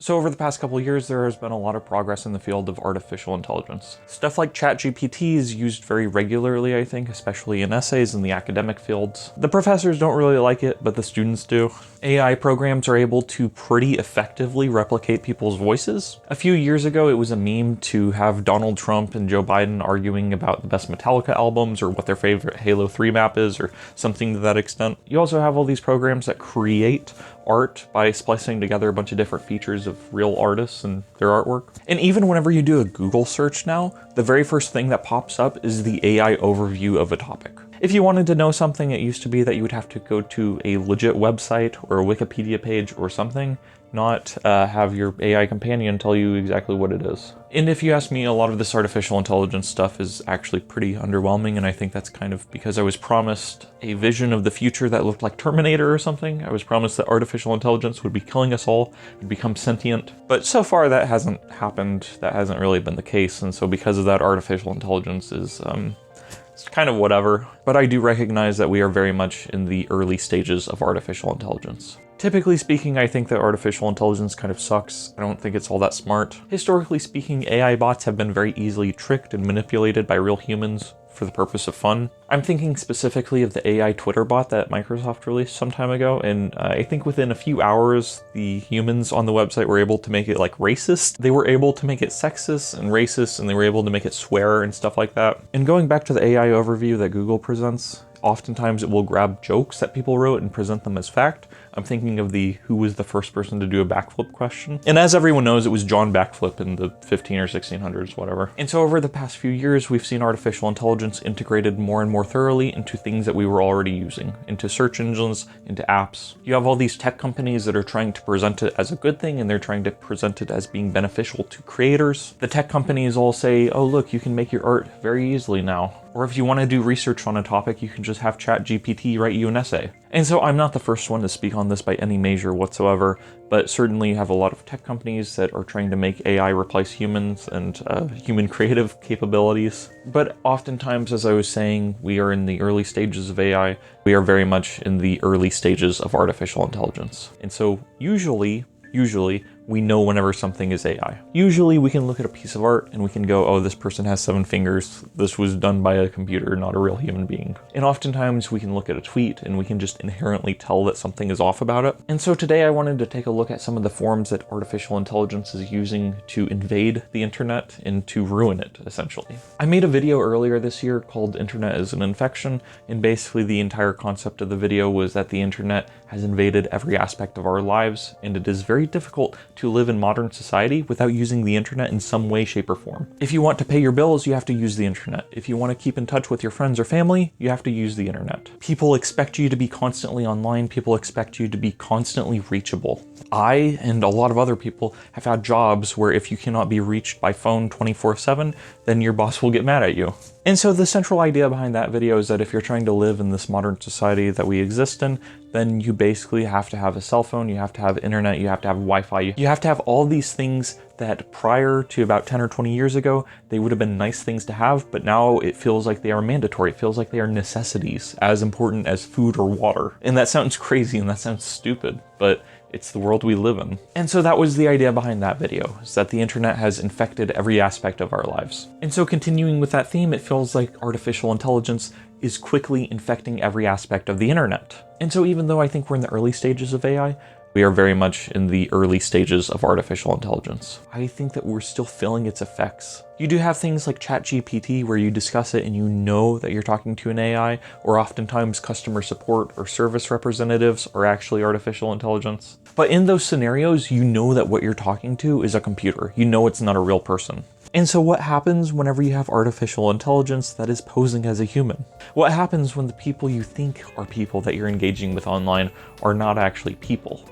So over the past couple of years, there has been a lot of progress in the field of artificial intelligence. Stuff like ChatGPT is used very regularly, I think, especially in essays in the academic fields. The professors don't really like it, but the students do. AI programs are able to pretty effectively replicate people's voices. A few years ago, it was a meme to have Donald Trump and Joe Biden arguing about the best Metallica albums or what their favorite Halo 3 map is or something to that extent. You also have all these programs that create art by splicing together a bunch of different features of real artists and their artwork. And even whenever you do a Google search now, the very first thing that pops up is the AI overview of a topic. If you wanted to know something, it used to be that you would have to go to a legit website or a Wikipedia page or something, not have your AI companion tell you exactly what it is. And if you ask me, a lot of this artificial intelligence stuff is actually pretty underwhelming, and I think that's kind of because I was promised a vision of the future that looked like Terminator or something. I was promised that artificial intelligence would be killing us all and become sentient. But so far that hasn't happened. That hasn't really been the case, and so because of that, artificial intelligence is it's kind of whatever. But I do recognize that we are very much in the early stages of artificial intelligence. Typically speaking, I think that artificial intelligence kind of sucks. I don't think it's all that smart. Historically speaking, AI bots have been very easily tricked and manipulated by real humans for the purpose of fun. I'm thinking specifically of the AI Twitter bot that Microsoft released some time ago, and I think within a few hours, the humans on the website were able to make it like racist. They were able to make it sexist and racist, and they were able to make it swear and stuff like that. And going back to the AI overview that Google presents, oftentimes it will grab jokes that people wrote and present them as fact. I'm thinking of the who was the first person to do a backflip question. And as everyone knows, it was John Backflip in the 15 or 1600s, whatever. And so over the past few years, we've seen artificial intelligence integrated more and more thoroughly into things that we were already using, into search engines, into apps. You have all these tech companies that are trying to present it as a good thing, and they're trying to present it as being beneficial to creators. The tech companies all say, oh look, you can make your art very easily now. Or if you want to do research on a topic, you can just have ChatGPT write you an essay. And so I'm not the first one to speak on this by any measure whatsoever, but certainly you have a lot of tech companies that are trying to make AI replace humans and human creative capabilities. But oftentimes, as I was saying, we are in the early stages of AI. We are very much in the early stages of artificial intelligence. And so usually, we know whenever something is AI. Usually we can look at a piece of art and we can go, oh, this person has 7 fingers. This was done by a computer, not a real human being. And oftentimes we can look at a tweet and we can just inherently tell that something is off about it. And so today I wanted to take a look at some of the forms that artificial intelligence is using to invade the internet and to ruin it, essentially. I made a video earlier this year called Internet is an Infection, and basically the entire concept of the video was that the internet has invaded every aspect of our lives, and it is very difficult to live in modern society without using the internet in some way, shape, or form. If you want to pay your bills, you have to use the internet. If you want to keep in touch with your friends or family, you have to use the internet. People expect you to be constantly online. People expect you to be constantly reachable. I and a lot of other people have had jobs where if you cannot be reached by phone 24/7, then your boss will get mad at you. And so the central idea behind that video is that if you're trying to live in this modern society that we exist in, then you basically have to have a cell phone, you have to have internet, you have to have Wi-Fi, you have to have all these things that prior to about 10 or 20 years ago, they would have been nice things to have, but now it feels like they are mandatory. It feels like they are necessities, as important as food or water. And that sounds crazy and that sounds stupid, but it's the world we live in. And so that was the idea behind that video, is that the internet has infected every aspect of our lives. And so continuing with that theme, it feels like artificial intelligence is quickly infecting every aspect of the internet. And so even though I think we're in the early stages of AI, we are very much in the early stages of artificial intelligence. I think that we're still feeling its effects. You do have things like ChatGPT where you discuss it and you know that you're talking to an AI, or oftentimes customer support or service representatives are actually artificial intelligence. But in those scenarios, you know that what you're talking to is a computer. You know it's not a real person. And so what happens whenever you have artificial intelligence that is posing as a human? What happens when the people you think are people that you're engaging with online are not actually people?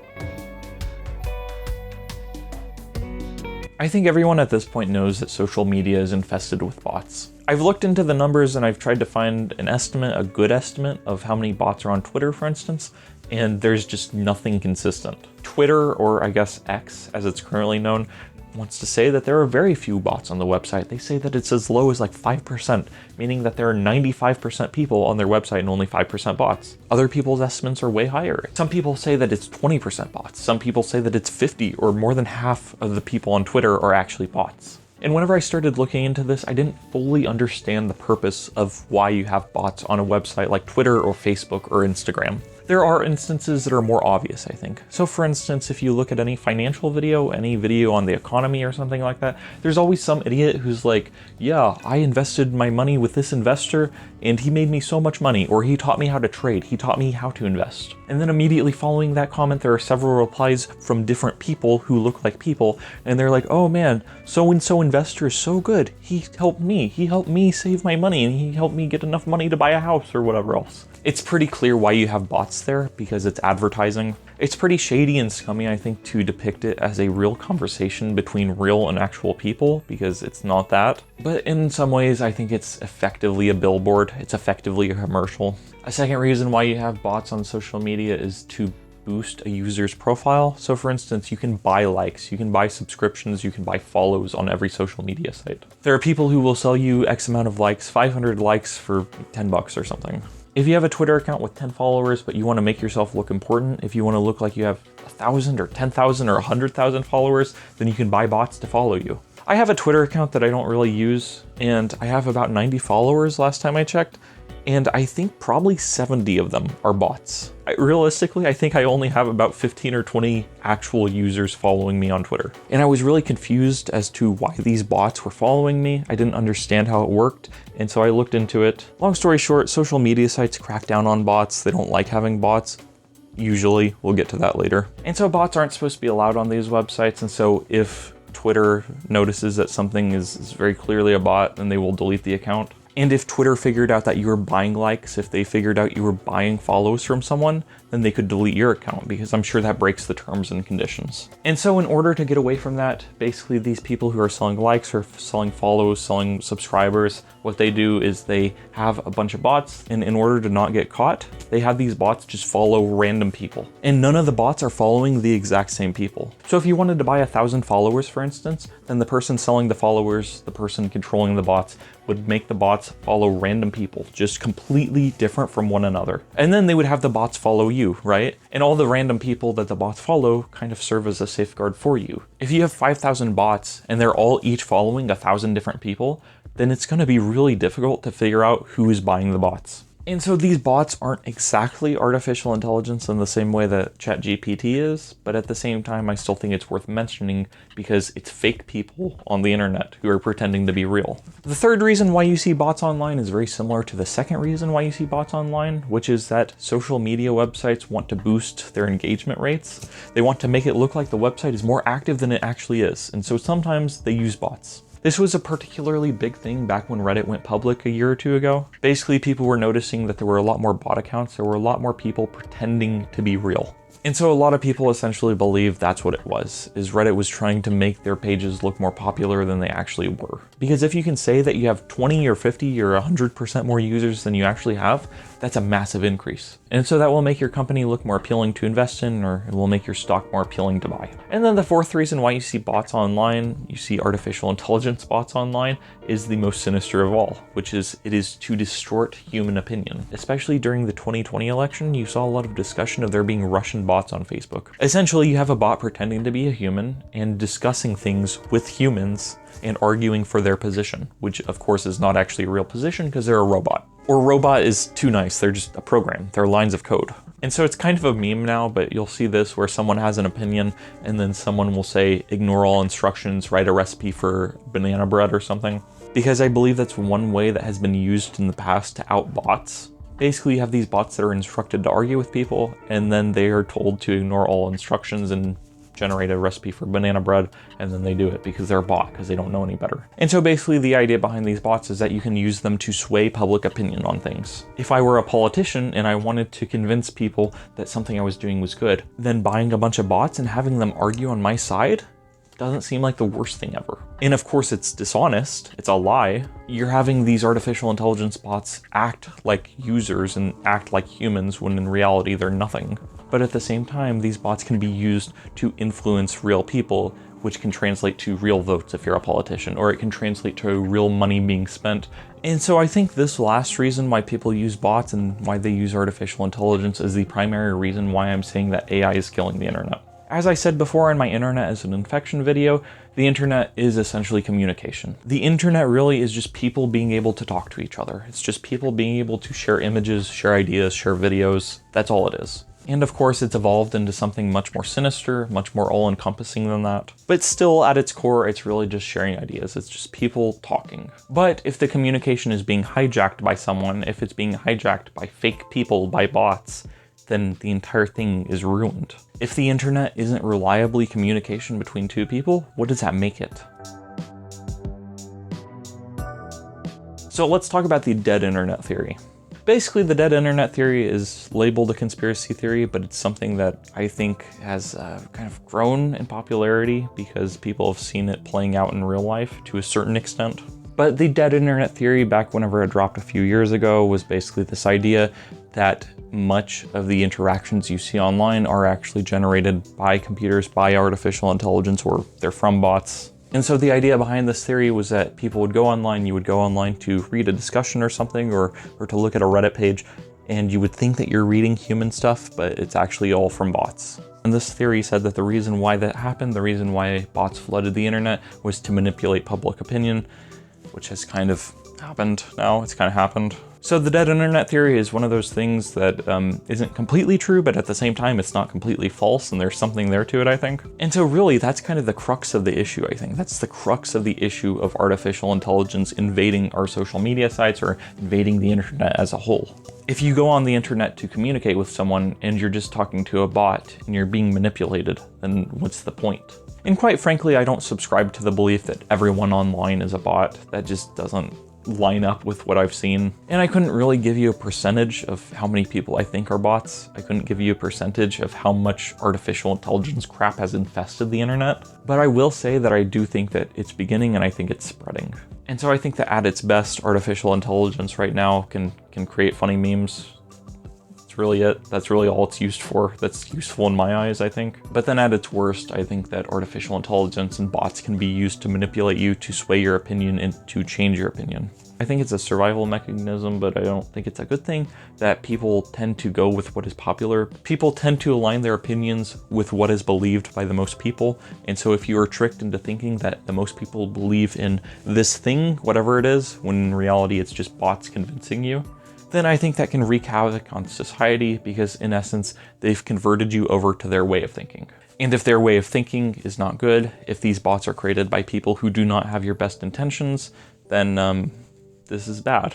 I think everyone at this point knows that social media is infested with bots. I've looked into the numbers and I've tried to find an estimate, a good estimate of how many bots are on Twitter, for instance, and there's just nothing consistent. Twitter, or I guess X as it's currently known, wants to say that there are very few bots on the website. They say that it's as low as like 5%, meaning that there are 95% people on their website and only 5% bots. Other people's estimates are way higher. Some people say that it's 20% bots. Some people say that it's 50, or more than half of the people on Twitter are actually bots. And whenever I started looking into this, I didn't fully understand the purpose of why you have bots on a website like Twitter or Facebook or Instagram. There are instances that are more obvious, I think. So for instance, if you look at any financial video, any video on the economy or something like that, there's always some idiot who's like, yeah, I invested my money with this investor and he made me so much money, or he taught me how to trade, he taught me how to invest. And then immediately following that comment, there are several replies from different people who look like people, and they're like, oh man, so-and-so investor is so good. He helped me save my money, and he helped me get enough money to buy a house or whatever else. It's pretty clear why you have bots there, because it's advertising. It's pretty shady and scummy, I think, to depict it as a real conversation between real and actual people, because it's not that. But in some ways, I think it's effectively a billboard. It's effectively a commercial. A second reason why you have bots on social media is to boost a user's profile. So for instance, you can buy likes, you can buy subscriptions, you can buy follows on every social media site. There are people who will sell you X amount of likes, 500 likes for $10 or something. If you have a Twitter account with 10 followers, but you want to make yourself look important, if you want to look like you have 1,000 or 10,000 or 100,000 followers, then you can buy bots to follow you. I have a Twitter account that I don't really use, and I have about 90 followers last time I checked, and I think probably 70 of them are bots. Realistically, I think I only have about 15 or 20 actual users following me on Twitter. And I was really confused as to why these bots were following me. I didn't understand how it worked, and so I looked into it. Long story short, social media sites crack down on bots. They don't like having bots. Usually, we'll get to that later. And so bots aren't supposed to be allowed on these websites, and so if Twitter notices that something is very clearly a bot, then they will delete the account. And if Twitter figured out that you were buying likes, if they figured out you were buying follows from someone, then they could delete your account, because I'm sure that breaks the terms and conditions. And so in order to get away from that, basically these people who are selling likes or selling follows, selling subscribers, what they do is they have a bunch of bots, and in order to not get caught, they have these bots just follow random people. And none of the bots are following the exact same people. So if you wanted to buy 1,000 followers, for instance, then the person selling the followers, the person controlling the bots, would make the bots follow random people, just completely different from one another. And then they would have the bots follow you, right? And all the random people that the bots follow kind of serve as a safeguard for you. If you have 5,000 bots and they're all each following 1,000 different people, then it's going to be really difficult to figure out who is buying the bots. And so these bots aren't exactly artificial intelligence in the same way that ChatGPT is, but at the same time, I still think it's worth mentioning because it's fake people on the internet who are pretending to be real. The third reason why you see bots online is very similar to the second reason why you see bots online, which is that social media websites want to boost their engagement rates. They want to make it look like the website is more active than it actually is, and so sometimes they use bots. This was a particularly big thing back when Reddit went public a year or two ago. Basically, people were noticing that there were a lot more bot accounts. There were a lot more people pretending to be real. And so a lot of people essentially believe that's what it was, is Reddit was trying to make their pages look more popular than they actually were. Because if you can say that you have 20 or 50 or 100% more users than you actually have, that's a massive increase. And so that will make your company look more appealing to invest in, or it will make your stock more appealing to buy. And then the fourth reason why you see bots online, you see artificial intelligence bots online, is the most sinister of all, which is it is to distort human opinion. Especially during the 2020 election, you saw a lot of discussion of there being Russian bots on Facebook. Essentially, you have a bot pretending to be a human and discussing things with humans and arguing for their position, which of course is not actually a real position because they're a robot. Or robot is too nice, they're just a program, they're lines of code. And so it's kind of a meme now, but you'll see this where someone has an opinion and then someone will say, ignore all instructions, write a recipe for banana bread or something. Because I believe that's one way that has been used in the past to out bots. Basically, you have these bots that are instructed to argue with people, and then they are told to ignore all instructions and generate a recipe for banana bread, and then they do it because they're a bot, because they don't know any better. And so basically the idea behind these bots is that you can use them to sway public opinion on things. If I were a politician and I wanted to convince people that something I was doing was good, then buying a bunch of bots and having them argue on my side doesn't seem like the worst thing ever. And of course it's dishonest, it's a lie. You're having these artificial intelligence bots act like users and act like humans when in reality they're nothing. But at the same time, these bots can be used to influence real people which can translate to real votes if you're a politician, or it can translate to real money being spent. And so I think this last reason why people use bots and why they use artificial intelligence is the primary reason why I'm saying that AI is killing the internet. As I said before in my internet as an infection video, the internet is essentially communication. The internet really is just people being able to talk to each other. It's just people being able to share images, share ideas, share videos. That's all it is. And of course, it's evolved into something much more sinister, much more all-encompassing than that. But still, at its core, it's really just sharing ideas. It's just people talking. But if the communication is being hijacked by someone, if it's being hijacked by fake people, by bots, then the entire thing is ruined. If the internet isn't reliably communication between two people, what does that make it? So let's talk about the dead internet theory. Basically, the dead internet theory is labeled a conspiracy theory, but it's something that I think has kind of grown in popularity because people have seen it playing out in real life to a certain extent. But the dead internet theory, back whenever it dropped a few years ago, was basically this idea that much of the interactions you see online are actually generated by computers, by artificial intelligence, or they're from bots. And so the idea behind this theory was that people would go online, you would go online to read a discussion or something, or to look at a Reddit page, and you would think that you're reading human stuff, but it's actually all from bots. And this theory said that the reason why that happened, the reason why bots flooded the internet, was to manipulate public opinion, which has kind of happened now. It's kind of happened. So the dead internet theory is one of those things that isn't completely true, but at the same time, it's not completely false, and there's something there to it, I think. And so really, that's kind of the crux of the issue, I think. That's the crux of the issue of artificial intelligence invading our social media sites or invading the internet as a whole. If you go on the internet to communicate with someone and you're just talking to a bot and you're being manipulated, then what's the point? And quite frankly, I don't subscribe to the belief that everyone online is a bot. That just doesn't line up with what I've seen. And I couldn't really give you a percentage of how many people I think are bots. I couldn't give you a percentage of how much artificial intelligence crap has infested the internet. But I will say that I do think that it's beginning and I think it's spreading. And so I think that at its best, artificial intelligence right now can create funny memes. That's really it. That's really all it's used for. That's useful in my eyes, I think. But then at its worst, I think that artificial intelligence and bots can be used to manipulate you, to sway your opinion, and to change your opinion. I think it's a survival mechanism, but I don't think it's a good thing that people tend to go with what is popular. People tend to align their opinions with what is believed by the most people. And so if you are tricked into thinking that the most people believe in this thing, whatever it is, when in reality it's just bots convincing you, then I think that can wreak havoc on society because in essence, they've converted you over to their way of thinking. And if their way of thinking is not good, if these bots are created by people who do not have your best intentions, then this is bad.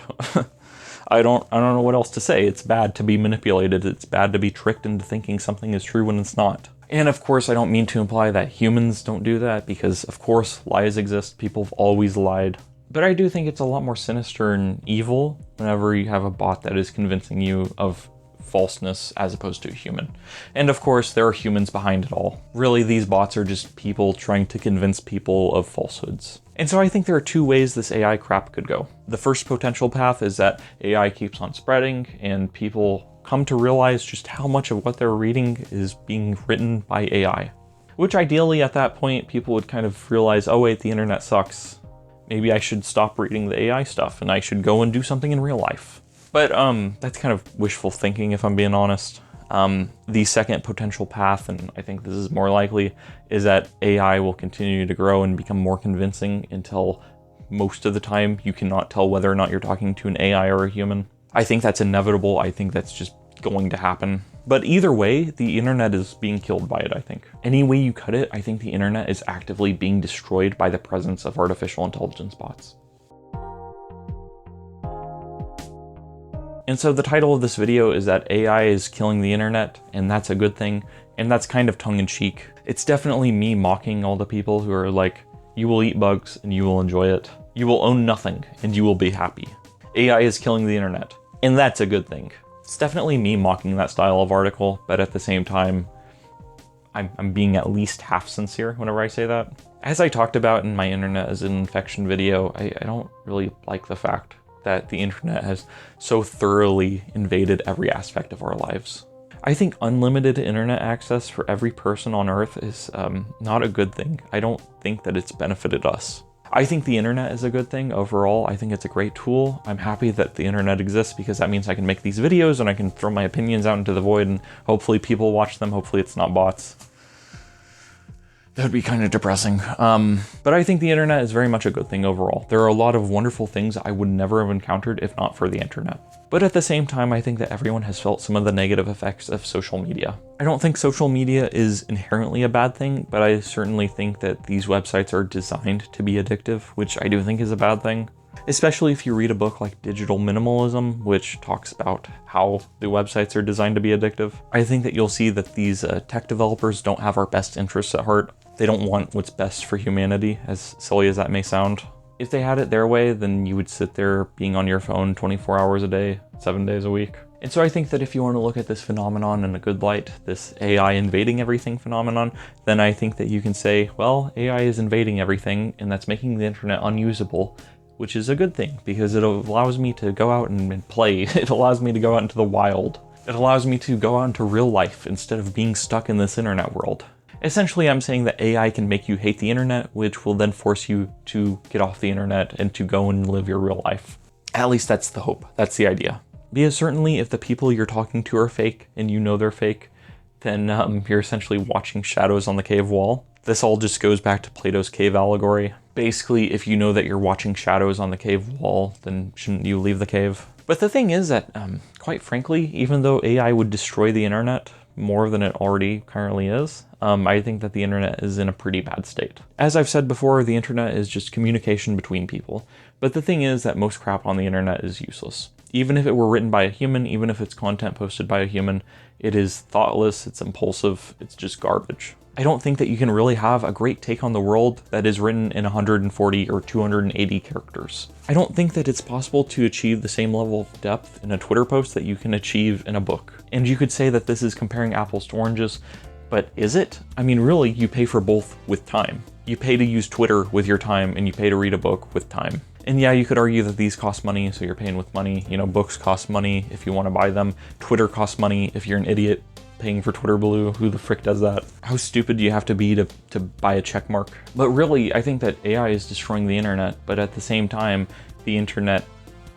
I don't know what else to say. It's bad to be manipulated. It's bad to be tricked into thinking something is true when it's not. And of course, I don't mean to imply that humans don't do that because of course lies exist. People have always lied. But I do think it's a lot more sinister and evil whenever you have a bot that is convincing you of falseness as opposed to a human. And of course, there are humans behind it all. Really, these bots are just people trying to convince people of falsehoods. And so I think there are two ways this AI crap could go. The first potential path is that AI keeps on spreading and people come to realize just how much of what they're reading is being written by AI. Which ideally at that point, people would kind of realize, oh wait, the internet sucks. Maybe I should stop reading the AI stuff and I should go and do something in real life. But that's kind of wishful thinking if I'm being honest. The second potential path, and I think this is more likely, is that AI will continue to grow and become more convincing until most of the time you cannot tell whether or not you're talking to an AI or a human. I think that's inevitable. I think that's just going to happen. But either way, the internet is being killed by it, I think. Any way you cut it, I think the internet is actively being destroyed by the presence of artificial intelligence bots. And so the title of this video is that AI is killing the internet, and that's a good thing, and that's kind of tongue-in-cheek. It's definitely me mocking all the people who are like, you will eat bugs and you will enjoy it. You will own nothing and you will be happy. AI is killing the internet, and that's a good thing. It's definitely me mocking that style of article, but at the same time, I'm being at least half sincere whenever I say that. As I talked about in my internet as an infection video, I don't really like the fact that the internet has so thoroughly invaded every aspect of our lives. I think unlimited internet access for every person on Earth is not a good thing. I don't think that it's benefited us. I think the internet is a good thing overall. I think it's a great tool. I'm happy that the internet exists because that means I can make these videos and I can throw my opinions out into the void and hopefully people watch them. Hopefully it's not bots. That would be kind of depressing. But I think the internet is very much a good thing overall. There are a lot of wonderful things I would never have encountered if not for the internet. But at the same time, I think that everyone has felt some of the negative effects of social media. I don't think social media is inherently a bad thing, but I certainly think that these websites are designed to be addictive, which I do think is a bad thing. Especially if you read a book like Digital Minimalism, which talks about how the websites are designed to be addictive. I think that you'll see that these tech developers don't have our best interests at heart. They don't want what's best for humanity, as silly as that may sound. If they had it their way, then you would sit there being on your phone 24 hours a day, 7 days a week. And so I think that if you want to look at this phenomenon in a good light, this AI invading everything phenomenon, then I think that you can say, well, AI is invading everything, and that's making the internet unusable, which is a good thing because it allows me to go out and play. It allows me to go out into the wild. It allows me to go out into real life instead of being stuck in this internet world. Essentially, I'm saying that AI can make you hate the internet, which will then force you to get off the internet and to go and live your real life. At least that's the hope. That's the idea. Because certainly if the people you're talking to are fake and you know they're fake, then you're essentially watching shadows on the cave wall. This all just goes back to Plato's cave allegory. Basically, if you know that you're watching shadows on the cave wall, then shouldn't you leave the cave? But the thing is that, quite frankly, even though AI would destroy the internet more than it already currently is, I think that the internet is in a pretty bad state. As I've said before, the internet is just communication between people. But the thing is that most crap on the internet is useless. Even if it were written by a human, even if it's content posted by a human, it is thoughtless, it's impulsive, it's just garbage. I don't think that you can really have a great take on the world that is written in 140 or 280 characters. I don't think that it's possible to achieve the same level of depth in a Twitter post that you can achieve in a book. And you could say that this is comparing apples to oranges, but is it? I mean, really, you pay for both with time. You pay to use Twitter with your time, and you pay to read a book with time. And yeah, you could argue that these cost money, so you're paying with money. You know, books cost money if you want to buy them. Twitter costs money if you're an idiot paying for Twitter Blue. Who the frick does that? How stupid do you have to be to buy a check mark? But really, I think that AI is destroying the internet, but at the same time, the internet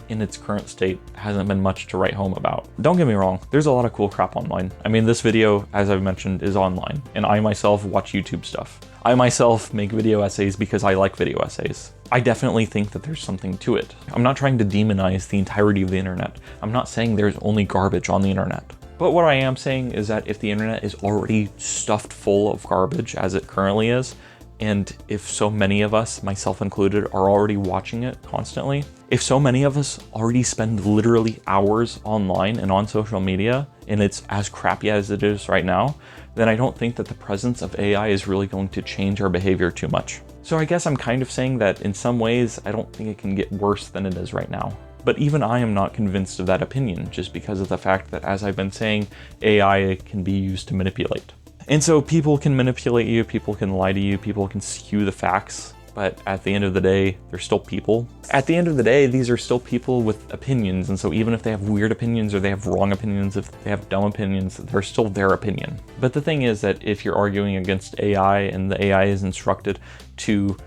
in its current state hasn't been much to write home about. Don't get me wrong, there's a lot of cool crap online. I mean, this video, as I've mentioned, is online, and I myself watch YouTube stuff. I myself make video essays because I like video essays. I definitely think that there's something to it. I'm not trying to demonize the entirety of the internet. I'm not saying there's only garbage on the internet. But what I am saying is that if the internet is already stuffed full of garbage as it currently is, and if so many of us, myself included, are already watching it constantly, if so many of us already spend literally hours online and on social media, and it's as crappy as it is right now, then I don't think that the presence of AI is really going to change our behavior too much. So I guess I'm kind of saying that in some ways, I don't think it can get worse than it is right now. But even I am not convinced of that opinion, just because of the fact that, as I've been saying, AI can be used to manipulate. And so people can manipulate you, people can lie to you, people can skew the facts, but at the end of the day, they're still people. At the end of the day, these are still people with opinions, and so even if they have weird opinions or they have wrong opinions, if they have dumb opinions, they're still their opinion. But the thing is that if you're arguing against AI and the AI is instructed to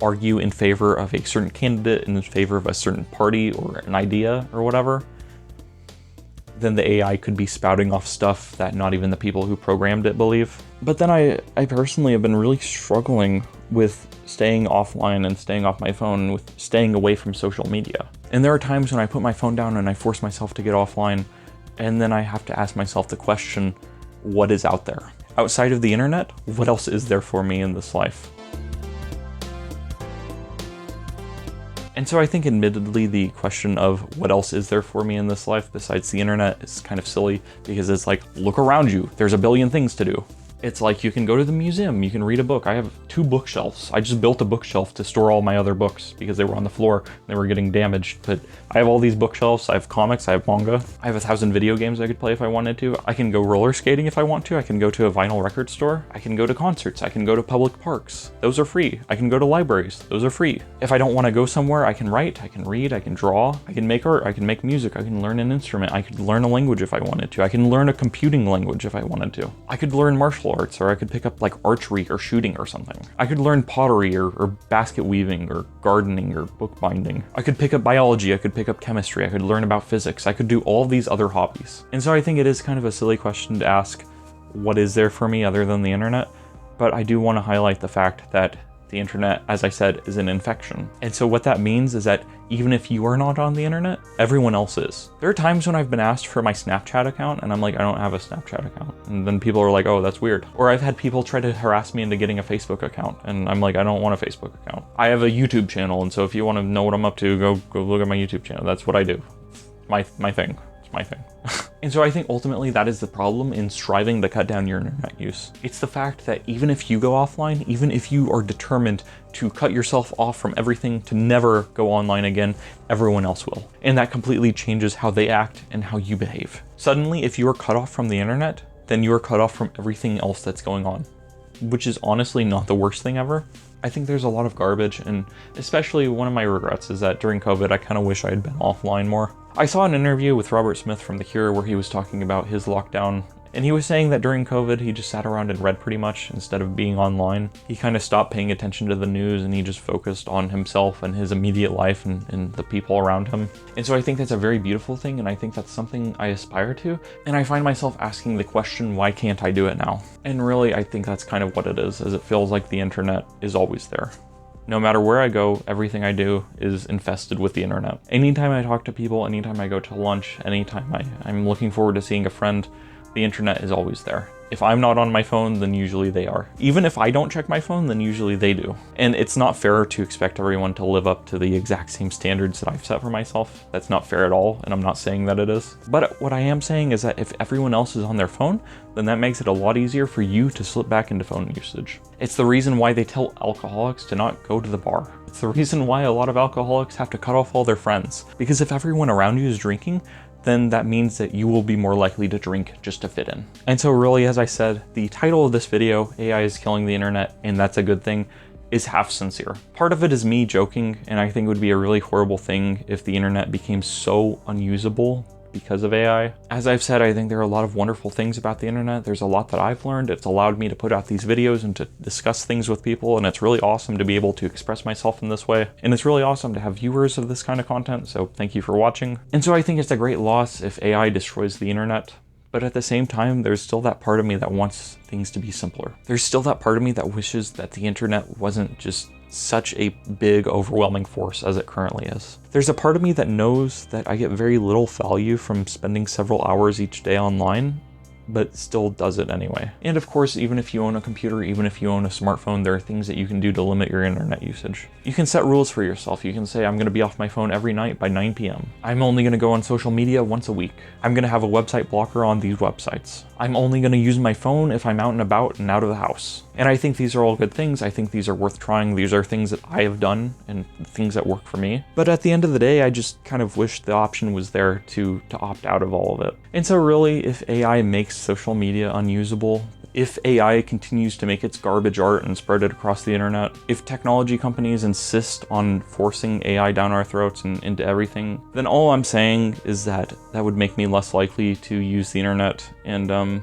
argue in favor of a certain candidate, in favor of a certain party or an idea or whatever, then the AI could be spouting off stuff that not even the people who programmed it believe. But then I personally have been really struggling with staying offline and staying off my phone, with staying away from social media. And there are times when I put my phone down and I force myself to get offline, and then I have to ask myself the question, what is out there? Outside of the internet, what else is there for me in this life? And so I think admittedly the question of what else is there for me in this life besides the internet is kind of silly, because it's like, look around you, there's a billion things to do. It's like you can go to the museum, you can read a book. I have 2 bookshelves. I just built a bookshelf to store all my other books because they were on the floor and they were getting damaged. But I have all these bookshelves. I have comics, I have manga. I have 1,000 video games I could play if I wanted to. I can go roller skating if I want to. I can go to a vinyl record store. I can go to concerts. I can go to public parks. Those are free. I can go to libraries. Those are free. If I don't want to go somewhere, I can write, I can read, I can draw, I can make art, I can make music, I can learn an instrument, I could learn a language if I wanted to. I can learn a computing language if I wanted to. I could learn martial arts, or I could pick up like archery or shooting or something. I could learn pottery or basket weaving or gardening or bookbinding. I could pick up biology, I could pick up chemistry, I could learn about physics, I could do all these other hobbies. And so I think it is kind of a silly question to ask, what is there for me other than the internet? But I do want to highlight the fact that the internet, as I said, is an infection. And so what that means is that even if you are not on the internet, everyone else is. There are times when I've been asked for my Snapchat account and I'm like, I don't have a Snapchat account. And then people are like, oh, that's weird. Or I've had people try to harass me into getting a Facebook account and I'm like, I don't want a Facebook account. I have a YouTube channel, and so if you want to know what I'm up to, go look at my YouTube channel. That's what I do. My thing. It's my thing. And so I think ultimately that is the problem in striving to cut down your internet use. It's the fact that even if you go offline, even if you are determined to cut yourself off from everything, to never go online again, everyone else will. And that completely changes how they act and how you behave. Suddenly, if you are cut off from the internet, then you are cut off from everything else that's going on, which is honestly not the worst thing ever. I think there's a lot of garbage, and especially one of my regrets is that during COVID, I kind of wish I had been offline more. I saw an interview with Robert Smith from The Cure where he was talking about his lockdown, and he was saying that during COVID, he just sat around and read pretty much instead of being online. He kind of stopped paying attention to the news and he just focused on himself and his immediate life and the people around him. And so I think that's a very beautiful thing, and I think that's something I aspire to. And I find myself asking the question, why can't I do it now? And really, I think that's kind of what it is it feels like the internet is always there. No matter where I go, everything I do is infested with the internet. Anytime I talk to people, anytime I go to lunch, anytime I'm looking forward to seeing a friend, the internet is always there. If I'm not on my phone, then usually they are. Even if I don't check my phone, then usually they do. And it's not fair to expect everyone to live up to the exact same standards that I've set for myself. That's not fair at all, and I'm not saying that it is. But what I am saying is that if everyone else is on their phone, then that makes it a lot easier for you to slip back into phone usage. It's the reason why they tell alcoholics to not go to the bar. It's the reason why a lot of alcoholics have to cut off all their friends. Because if everyone around you is drinking, then that means that you will be more likely to drink just to fit in. And so really, as I said, the title of this video, AI is killing the internet, and that's a good thing, is half sincere. Part of it is me joking, and I think it would be a really horrible thing if the internet became so unusable because of AI. As I've said, I think there are a lot of wonderful things about the internet. There's a lot that I've learned. It's allowed me to put out these videos and to discuss things with people, and it's really awesome to be able to express myself in this way. And it's really awesome to have viewers of this kind of content, so thank you for watching. And so I think it's a great loss if AI destroys the internet. But at the same time, there's still that part of me that wants things to be simpler. There's still that part of me that wishes that the internet wasn't just such a big, overwhelming force as it currently is. There's a part of me that knows that I get very little value from spending several hours each day online, but still does it anyway. And of course, even if you own a computer, even if you own a smartphone, there are things that you can do to limit your internet usage. You can set rules for yourself. You can say, I'm gonna be off my phone every night by 9 p.m. I'm only gonna go on social media once a week. I'm gonna have a website blocker on these websites. I'm only gonna use my phone if I'm out and about and out of the house. And I think these are all good things. I think these are worth trying. These are things that I have done and things that work for me. But at the end of the day, I just kind of wish the option was there to opt out of all of it. And so really, if AI makes social media unusable, if AI continues to make its garbage art and spread it across the internet, if technology companies insist on forcing AI down our throats and into everything, then all I'm saying is that that would make me less likely to use the internet. And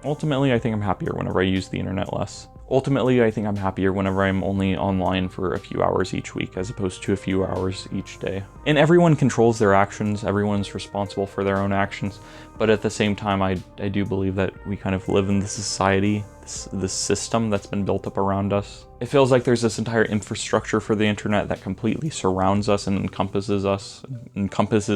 ultimately, I think I'm happier whenever I use the internet less. Ultimately, I think I'm happier whenever I'm only online for a few hours each week as opposed to a few hours each day. And everyone controls their actions, everyone's responsible for their own actions, but at the same time, I do believe that we kind of live in this society, this system that's been built up around us, It feels like there's this entire infrastructure for the internet that completely surrounds us, encompasses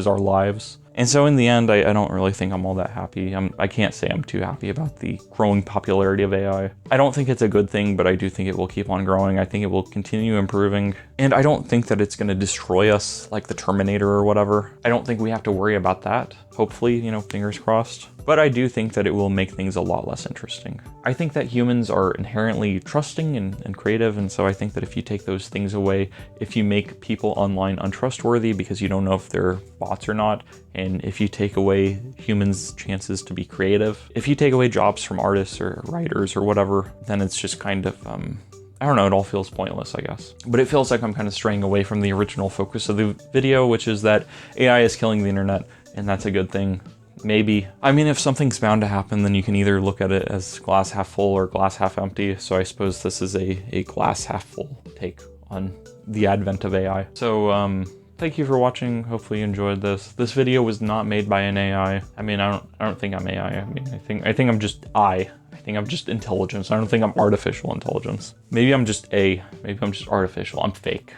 our lives. And so in the end, I don't really think I'm all that happy. I can't say I'm too happy about the growing popularity of AI. I don't think it's a good thing, but I do think it will keep on growing. I think it will continue improving. And I don't think that it's going to destroy us like the Terminator or whatever. I don't think we have to worry about that. Hopefully, fingers crossed. But I do think that it will make things a lot less interesting. I think that humans are inherently trusting and creative, and so I think that if you take those things away, if you make people online untrustworthy because you don't know if they're bots or not, and if you take away humans' chances to be creative, if you take away jobs from artists or writers or whatever, then it's just kind of, I don't know, it all feels pointless, I guess. But it feels like I'm kind of straying away from the original focus of the video, which is that AI is killing the internet, and that's a good thing. Maybe. I mean, if something's bound to happen, then you can either look at it as glass half full or glass half empty. So I suppose this is a glass half full take on the advent of AI. So thank you for watching. Hopefully you enjoyed this. This video was not made by an AI. I mean, I don't think I'm AI. I mean, I think I'm just I think I'm just intelligence. I don't think I'm artificial intelligence. Maybe I'm just artificial. I'm fake.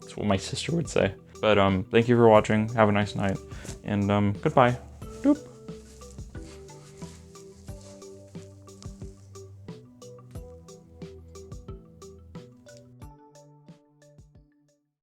That's what my sister would say. But thank you for watching. Have a nice night. And goodbye. Doop.